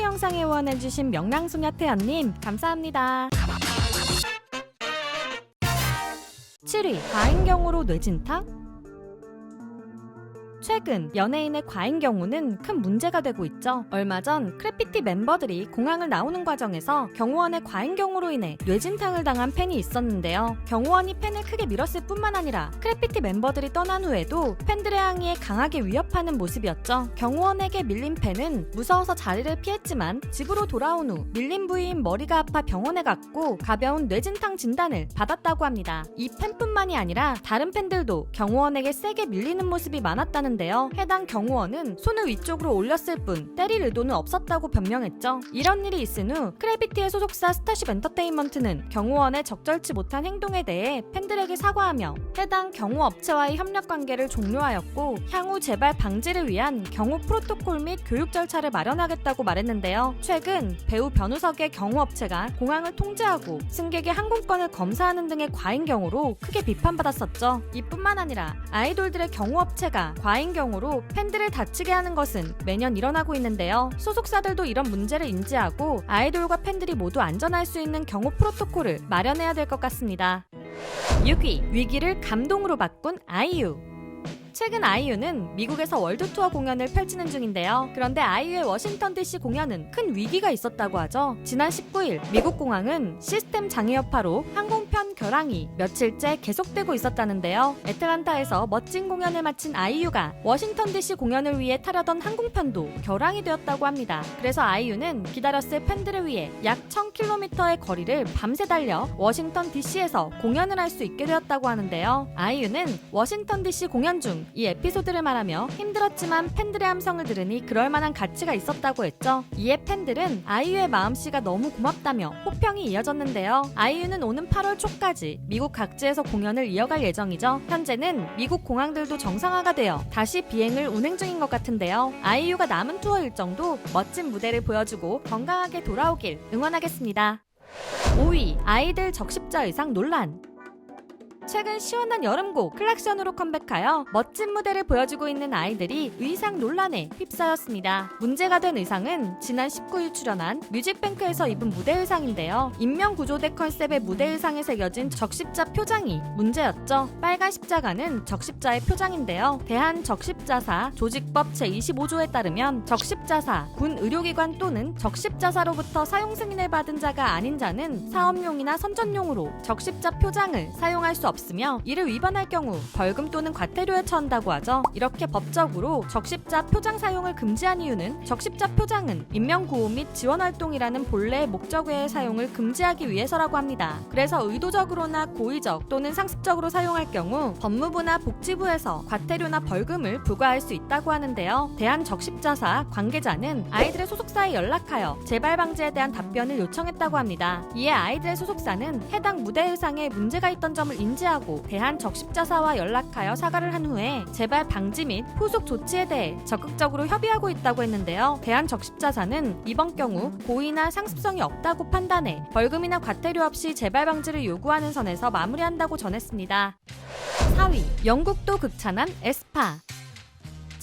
영상에 후원해주신 명랑소녀 태연님 감사합니다. 7위, 과잉경우로 뇌진탕? 최근 연예인의 과잉 경우는 큰 문제가 되고 있죠. 얼마 전 크래피티 멤버들이 공항을 나오는 과정에서 경호원의 과잉 경우로 인해 뇌진탕을 당한 팬이 있었는데요. 경호원이 팬을 크게 밀었을 뿐만 아니라 크래피티 멤버들이 떠난 후에도 팬들의 항의에 강하게 위협하는 모습이었죠. 경호원에게 밀린 팬은 무서워서 자리를 피했지만 집으로 돌아온 후 밀린 부위인 머리가 아파 병원에 갔고 가벼운 뇌진탕 진단을 받았다고 합니다. 이 팬뿐만이 아니라 다른 팬들도 경호원에게 세게 밀리는 모습이 많았다는 해당 경호원은 손을 위쪽으로 올렸을 뿐 때릴 의도는 없었다고 변명했죠. 이런 일이 있은 후 크래비티의 소속사 스타쉽 엔터테인먼트는 경호원의 적절치 못한 행동에 대해 팬들에게 사과하며 해당 경호업체와의 협력관계를 종료하였고 향후 재발 방지를 위한 경호 프로토콜 및 교육 절차를 마련하겠다고 말했는데요. 최근 배우 변우석의 경호업체가 공항을 통제하고 승객의 항공권을 검사하는 등의 과잉 경우로 크게 비판받았었죠. 이뿐만 아니라 아이돌들의 경호업체가 과잉 경우로 팬들을 다치게 하는 것은 매년 일어나고 있는데요. 소속사들도 이런 문제를 인지하고 아이돌과 팬들이 모두 안전할 수 있는 경호 프로토콜을 마련해야 될 것 같습니다. 6위, 위기를 감동으로 바꾼 아이유. 최근 아이유는 미국에서 월드투어 공연을 펼치는 중인데요. 그런데 아이유의 워싱턴 DC 공연은 큰 위기가 있었다고 하죠. 지난 19일 미국 공항은 시스템 장애 여파로 항공편 결항이 며칠째 계속되고 있었다는데요. 애틀란타에서 멋진 공연을 마친 아이유가 워싱턴 DC 공연을 위해 타려던 항공편도 결항이 되었다고 합니다. 그래서 아이유는 기다렸을 팬들을 위해 약 1000km의 거리를 밤새 달려 워싱턴 DC에서 공연을 할 수 있게 되었다고 하는데요. 아이유는 워싱턴 DC 공연 중 이 에피소드를 말하며 힘들었지만 팬들의 함성을 들으니 그럴 만한 가치가 있었다고 했죠. 이에 팬들은 아이유의 마음씨가 너무 고맙다며 호평이 이어졌는데요. 아이유는 오는 8월 초까지 미국 각지에서 공연을 이어갈 예정이죠. 현재는 미국 공항들도 정상화가 되어 다시 비행을 운행 중인 것 같은데요. 아이유가 남은 투어 일정도 멋진 무대를 보여주고 건강하게 돌아오길 응원하겠습니다. 5위, 아이들 적십자 의상 논란. 최근 시원한 여름곡 클락션으로 컴백하여 멋진 무대를 보여주고 있는 아이들이 의상 논란에 휩싸였습니다. 문제가 된 의상은 지난 19일 출연한 뮤직뱅크에서 입은 무대 의상인데요. 인명구조대 컨셉의 무대 의상에 새겨진 적십자 표장이 문제였죠. 빨간 십자가는 적십자의 표장인데요. 대한적십자사 조직법 제25조에 따르면 적십자사, 군 의료기관 또는 적십자사로부터 사용 승인을 받은 자가 아닌 자는 사업용이나 선전용으로 적십자 표장을 사용할 수 없습니다. 없으며 이를 위반할 경우 벌금 또는 과태료에 처한다고 하죠. 이렇게 법적으로 적십자 표장 사용을 금지한 이유는 적십자 표장은 인명구호 및 지원활동이라는 본래의 목적 외의 사용을 금지하기 위해서라고 합니다. 그래서 의도적으로나 고의적 또는 상습적으로 사용할 경우 법무부나 복지부에서 과태료나 벌금을 부과할 수 있다고 하는데요. 대한적십자사 관계자는 아이들의 소속사에 연락하여 재발 방지에 대한 답변을 요청했다고 합니다. 이에 아이들의 소속사는 해당 무대 의상에 문제가 있던 점을 인지하고 대한적십자사와 연락하여 사과를 한 후에 재발 방지 및 후속 조치에 대해 적극적으로 협의하고 있다고 했는데요. 대한적십자사는 이번 경우 고의나 상습성이 없다고 판단해 벌금이나 과태료 없이 재발 방지를 요구하는 선에서 마무리한다고 전했습니다. 4위, 영국도 극찬한 에스파.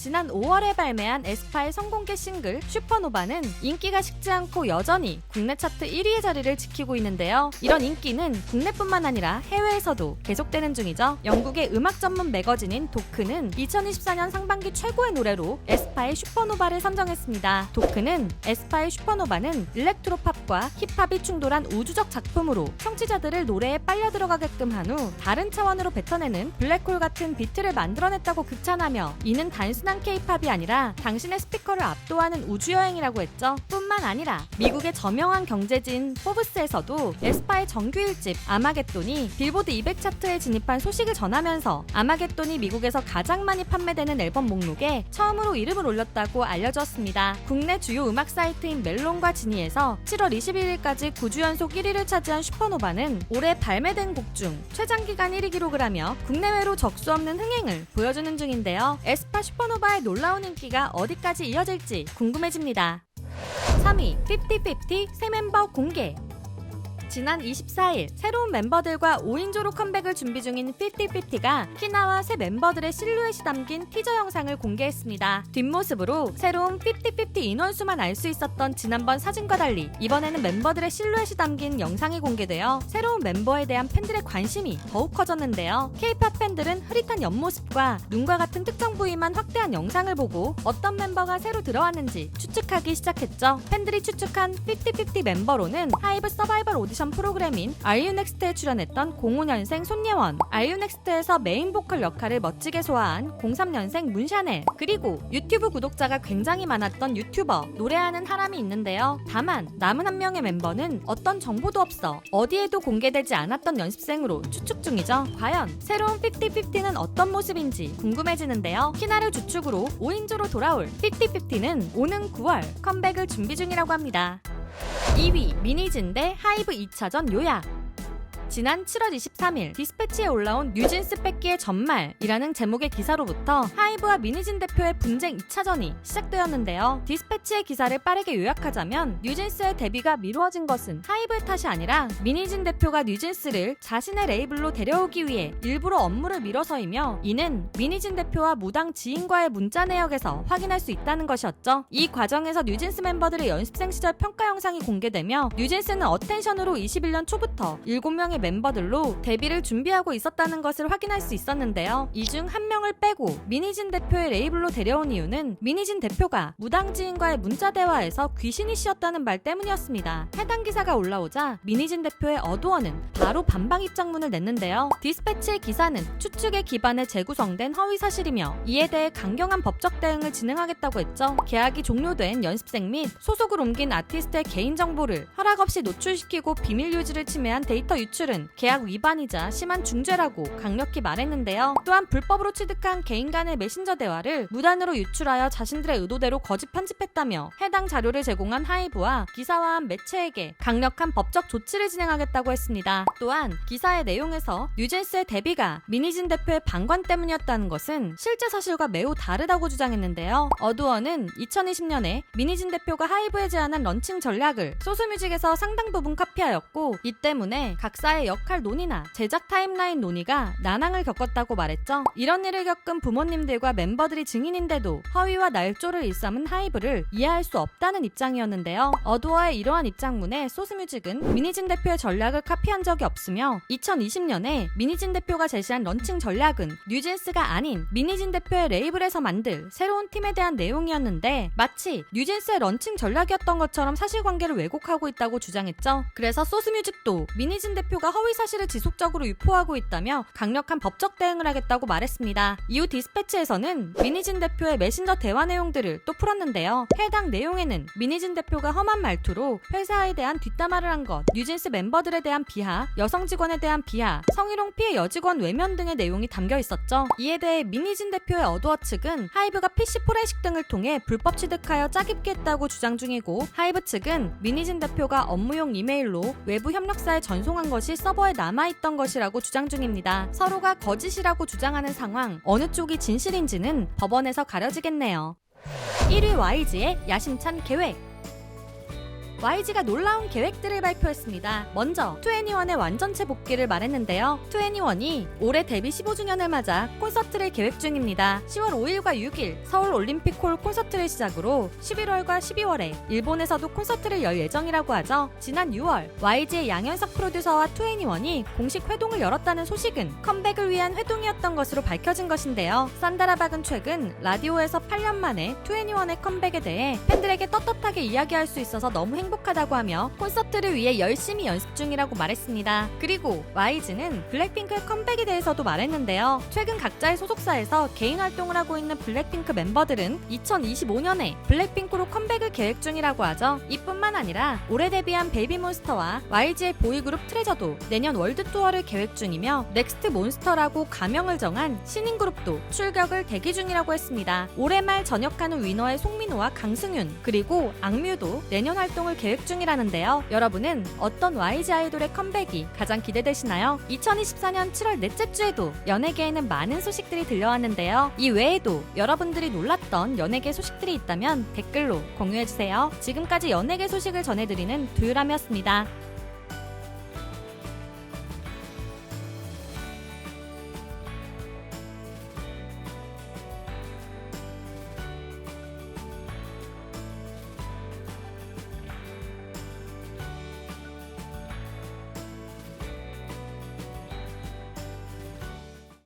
지난 5월에 발매한 에스파의 성공개 싱글 슈퍼노바는 인기가 식지 않고 여전히 국내 차트 1위의 자리를 지키고 있는데요. 이런 인기는 국내뿐만 아니라 해외에서도 계속되는 중이죠. 영국의 음악 전문 매거진인 도크는 2024년 상반기 최고의 노래로 에스파의 슈퍼노바를 선정했습니다. 도크는 에스파의 슈퍼노바는 일렉트로팝과 힙합이 충돌한 우주적 작품으로 청취자들을 노래에 빨려 들어가게끔 한 후 다른 차원으로 뱉어내는 블랙홀 같은 비트를 만들어냈다고 극찬하며 이는 단순한 K-팝이 아니라 당신의 스피커를 압도하는 우주여행이라고 했죠. 뿐만 아니라 미국의 저명한 경제지인 포브스에서도 에스파의 정규 1집 아마겟돈이 빌보드 200 차트에 진입한 소식을 전하면서 아마겟돈이 미국에서 가장 많이 판매되는 앨범 목록에 처음으로 이름을 올렸다고 알려졌습니다. 국내 주요 음악 사이트인 멜론과 지니에서 7월 21일까지 9주 연속 1위를 차지한 슈퍼노바는 올해 발매된 곡 중 최장기간 1위 기록을 하며 국내외로 적수 없는 흥행을 보여주는 중인데요. 에스파 슈퍼노바의 놀라운 인기가 어디까지 이어질지 궁금해집니다. 3위, 50-50 새 멤버 공개. 지난 24일 새로운 멤버들과 5인조로 컴백을 준비 중인 5050가 키나와 새 멤버들의 실루엣이 담긴 티저 영상을 공개했습니다. 뒷모습으로 새로운 5050 인원수만 알 수 있었던 지난번 사진과 달리 이번에는 멤버들의 실루엣이 담긴 영상이 공개되어 새로운 멤버에 대한 팬들의 관심이 더욱 커졌는데요. K-POP 팬들은 흐릿한 옆모습과 눈과 같은 특정 부위만 확대한 영상을 보고 어떤 멤버가 새로 들어왔는지 추측하기 시작했죠. 팬들이 추측한 5050 멤버로는 하이브 서바이벌 오디션 프로그램인 RUNEXT에 출연했던 05년생 손예원, RUNEXT에서 메인 보컬 역할을 멋지게 소화한 03년생 문샤넬, 그리고 유튜브 구독자가 굉장히 많았던 유튜버 노래하는 하람이 있는데요. 다만 남은 한 명의 멤버는 어떤 정보도 없어 어디에도 공개되지 않았던 연습생으로 추측 중이죠. 과연 새로운 5050는 어떤 모습인지 궁금해지는데요. 키나를 주축으로 5인조로 돌아올 5050는 오는 9월 컴백을 준비 중이라고 합니다. 2위 미니진 대 하이브 2차전 요약. 지난 7월 23일 디스패치에 올라온 뉴진스 뺏기의 전말이라는 제목의 기사로부터 하이브와 미니진 대표의 분쟁 2차전이 시작되었는데요. 디스패치의 기사를 빠르게 요약하자면 뉴진스의 데뷔가 미루어진 것은 하이브의 탓이 아니라 미니진 대표가 뉴진스를 자신의 레이블로 데려오기 위해 일부러 업무를 미뤄서이며, 이는 미니진 대표와 무당 지인과의 문자 내역에서 확인할 수 있다는 것이었죠. 이 과정에서 뉴진스 멤버들의 연습생 시절 평가 영상이 공개되며 뉴진스는 어텐션으로 21년 초부터 7명의 멤버들로 데뷔를 준비하고 있었다는 것을 확인할 수 있었는데요. 이 중 한 명을 빼고 미니진 대표의 레이블로 데려온 이유는 미니진 대표가 무당 지인과의 문자 대화에서 귀신이 씌었다는 말 때문이었습니다. 해당 기사가 올라오자 미니진 대표의 어두어는 바로 반박 입장문을 냈는데요. 디스패치의 기사는 추측에 기반해 재구성된 허위 사실이며 이에 대해 강경한 법적 대응을 진행하겠다고 했죠. 계약이 종료된 연습생 및 소속을 옮긴 아티스트의 개인정보를 허락 없이 노출시키고 비밀 유지를 침해한 데이터 유출은 계약 위반이자 심한 중죄라고 강력히 말했는데요. 또한 불법으로 취득한 개인 간의 메신저 대화를 무단으로 유출하여 자신들의 의도대로 거짓 편집했다며 해당 자료를 제공한 하이브와 기사화한 매체에게 강력한 법적 조치를 진행하겠다고 했습니다. 또한 기사의 내용에서 뉴진스의 데뷔가 미니진 대표의 방관 때문이었다는 것은 실제 사실과 매우 다르다고 주장했는데요. 어두어는 2020년에 미니진 대표가 하이브에 제안한 런칭 전략을 소스뮤직에서 상당 부분 카피하였고, 이 때문에 각사의 역할 논의나 제작 타임라인 논의가 난항을 겪었다고 말했죠. 이런 일을 겪은 부모님들과 멤버들이 증인인데도 허위와 날조를 일삼은 하이브를 이해할 수 없다는 입장이었는데요. 어두어의 이러한 입장문에 소스뮤직은 미니진 대표의 전략을 카피한 적이 없으며 2020년에 미니진 대표가 제시한 런칭 전략은 뉴진스가 아닌 미니진 대표의 레이블에서 만들 새로운 팀에 대한 내용이었는데 마치 뉴진스의 런칭 전략이었던 것처럼 사실관계를 왜곡하고 있다고 주장했죠. 그래서 소스뮤직도 미니진 대표가 허위 사실을 지속적으로 유포하고 있다며 강력한 법적 대응을 하겠다고 말했습니다. 이후 디스패치에서는 미니진 대표의 메신저 대화 내용들을 또 풀었는데요. 해당 내용에는 미니진 대표가 험한 말투로 회사에 대한 뒷담화를 한 것, 뉴진스 멤버들에 대한 비하, 여성 직원에 대한 비하, 성희롱 피해 여직원 외면 등의 내용이 담겨 있었죠. 이에 대해 미니진 대표의 어두어 측은 하이브가 PC 포렌식 등을 통해 불법 취득하여 짜깁기 했다고 주장 중이고, 하이브 측은 미니진 대표가 업무용 이메일로 외부 협력사에 전송한 것이 서버에 남아있던 것이라고 주장 중입니다. 서로가 거짓이라고 주장하는 상황, 어느 쪽이 진실인지는 법원에서 가려지겠네요. 1위 YG의 야심찬 계획. YG가 놀라운 계획들을 발표했습니다. 먼저 2NE1의 완전체 복귀를 말했는데요. 2NE1이 올해 데뷔 15주년을 맞아 콘서트를 계획 중입니다. 10월 5일과 6일 서울 올림픽홀 콘서트를 시작으로 11월과 12월에 일본에서도 콘서트를 열 예정이라고 하죠. 지난 6월 YG의 양현석 프로듀서와 2NE1이 공식 회동을 열었다는 소식은 컴백을 위한 회동이었던 것으로 밝혀진 것인데요. 산다라박은 최근 라디오에서 8년 만에 2NE1의 컴백에 대해 팬들에게 떳떳하게 이야기할 수 있어서 너무 행복하다고 하며 콘서트를 위해 열심히 연습 중이라고 말했습니다. 그리고 YG는 블랙핑크의 컴백에 대해서도 말했는데요. 최근 각자의 소속사에서 개인 활동을 하고 있는 블랙핑크 멤버들은 2025년에 블랙핑크로 컴백을 계획 중이라고 하죠. 이뿐만 아니라 올해 데뷔한 베이비몬스터와 YG의 보이그룹 트레저도 내년 월드 투어를 계획 중이며 넥스트 몬스터라고 가명을 정한 신인 그룹도 출격을 대기 중이라고 했습니다. 올해 말 전역하는 위너의 송민호와 강승윤, 그리고 악뮤도 내년 활동을 계획 중이라는데요. 여러분은 어떤 YG 아이돌의 컴백이 가장 기대되시나요? 2024년 7월 넷째 주에도 연예계에는 많은 소식들이 들려왔는데요. 이 외에도 여러분들이 놀랐던 연예계 소식들이 있다면 댓글로 공유해주세요. 지금까지 연예계 소식을 전해드리는 두유람이었습니다.